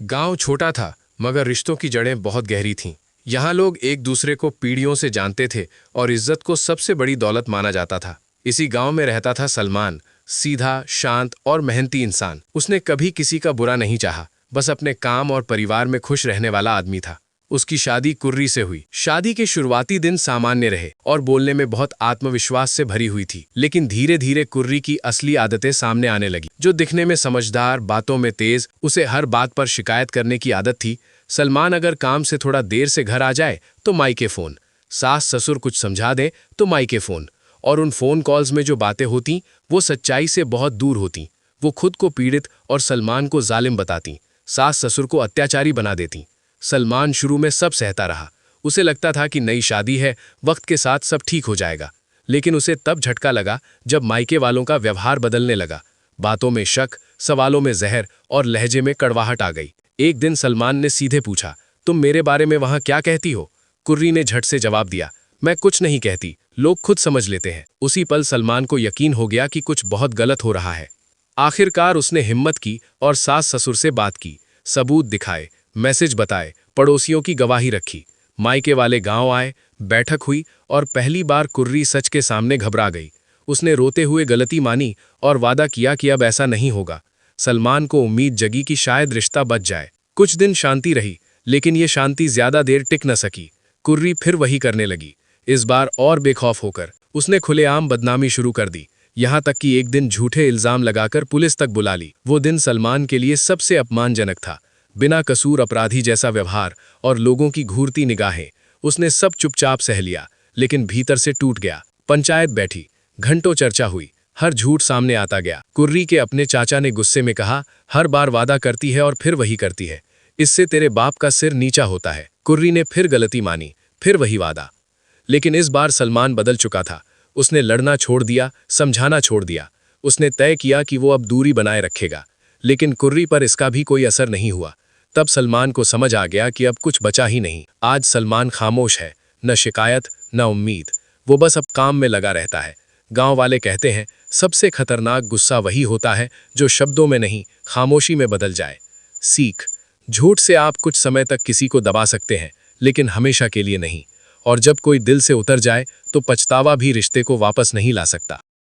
गांव छोटा था मगर रिश्तों की जड़ें बहुत गहरी थीं। यहाँ लोग एक दूसरे को पीढ़ियों से जानते थे और इज्जत को सबसे बड़ी दौलत माना जाता था। इसी गांव में रहता था सलमान, सीधा, शांत और मेहनती इंसान। उसने कभी किसी का बुरा नहीं चाहा, बस अपने काम और परिवार में खुश रहने वाला आदमी था। उसकी शादी कुर्री से हुई। शादी के शुरुआती दिन सामान्य रहे और बोलने में बहुत आत्मविश्वास से भरी हुई थी, लेकिन धीरे धीरे कुर्री की असली आदतें सामने आने लगी। जो दिखने में समझदार, बातों में तेज, उसे हर बात पर शिकायत करने की आदत थी। सलमान अगर काम से थोड़ा देर से घर आ जाए तो मायके फोन, सास ससुर कुछ समझा दें तो मायके फोन, और उन फोन कॉल्स में जो बातें होती वो सच्चाई से बहुत दूर होती। वो खुद को पीड़ित और सलमान को जालिम बताती, सास ससुर को अत्याचारी बना देती। सलमान शुरू में सब सहता रहा। उसे लगता था कि नई शादी है, वक्त के साथ सब ठीक हो जाएगा। लेकिन उसे तब झटका लगा जब मायके वालों का व्यवहार बदलने लगा। बातों में शक, सवालों में जहर और लहजे में कड़वाहट आ गई। एक दिन सलमान ने सीधे पूछा, तुम मेरे बारे में वहां क्या कहती हो? कुर्री ने झट से जवाब दिया, मैं कुछ नहीं कहती, लोग खुद समझ लेते हैं। उसी पल सलमान को यकीन हो गया कि कुछ बहुत गलत हो रहा है। आखिरकार उसने हिम्मत की और सास ससुर से बात की, सबूत दिखाए, मैसेज बताए, पड़ोसियों की गवाही रखी। मायके वाले गांव आए, बैठक हुई और पहली बार कुर्री सच के सामने घबरा गई। उसने रोते हुए गलती मानी और वादा किया कि अब ऐसा नहीं होगा। सलमान को उम्मीद जगी कि शायद रिश्ता बच जाए। कुछ दिन शांति रही, लेकिन ये शांति ज्यादा देर टिक न सकी। कुर्री फिर वही करने लगी, इस बार और बेखौफ होकर। उसने खुलेआम बदनामी शुरू कर दी, यहाँ तक कि एक दिन झूठे इल्जाम लगाकर पुलिस तक बुला ली। वो दिन सलमान के लिए सबसे अपमानजनक था। बिना कसूर अपराधी जैसा व्यवहार और लोगों की घूरती निगाहें। उसने सब चुपचाप सह लिया, लेकिन भीतर से टूट गया। पंचायत बैठी, घंटों चर्चा हुई, हर झूठ सामने आता गया। कुर्री के अपने चाचा ने गुस्से में कहा, हर बार वादा करती है और फिर वही करती है, इससे तेरे बाप का सिर नीचा होता है। कुर्री ने फिर गलती मानी, फिर वही वादा। लेकिन इस बार सलमान बदल चुका था। उसने लड़ना छोड़ दिया, समझाना छोड़ दिया। उसने तय किया कि वो अब दूरी बनाए रखेगा। लेकिन कुर्री पर इसका भी कोई असर नहीं हुआ। तब सलमान को समझ आ गया कि अब कुछ बचा ही नहीं। आज सलमान खामोश है, न शिकायत न उम्मीद। वो बस अब काम में लगा रहता है। गांव वाले कहते हैं, सबसे खतरनाक गुस्सा वही होता है जो शब्दों में नहीं, खामोशी में बदल जाए। सीख, झूठ से आप कुछ समय तक किसी को दबा सकते हैं, लेकिन हमेशा के लिए नहीं। और जब कोई दिल से उतर जाए तो पछतावा भी रिश्ते को वापस नहीं ला सकता।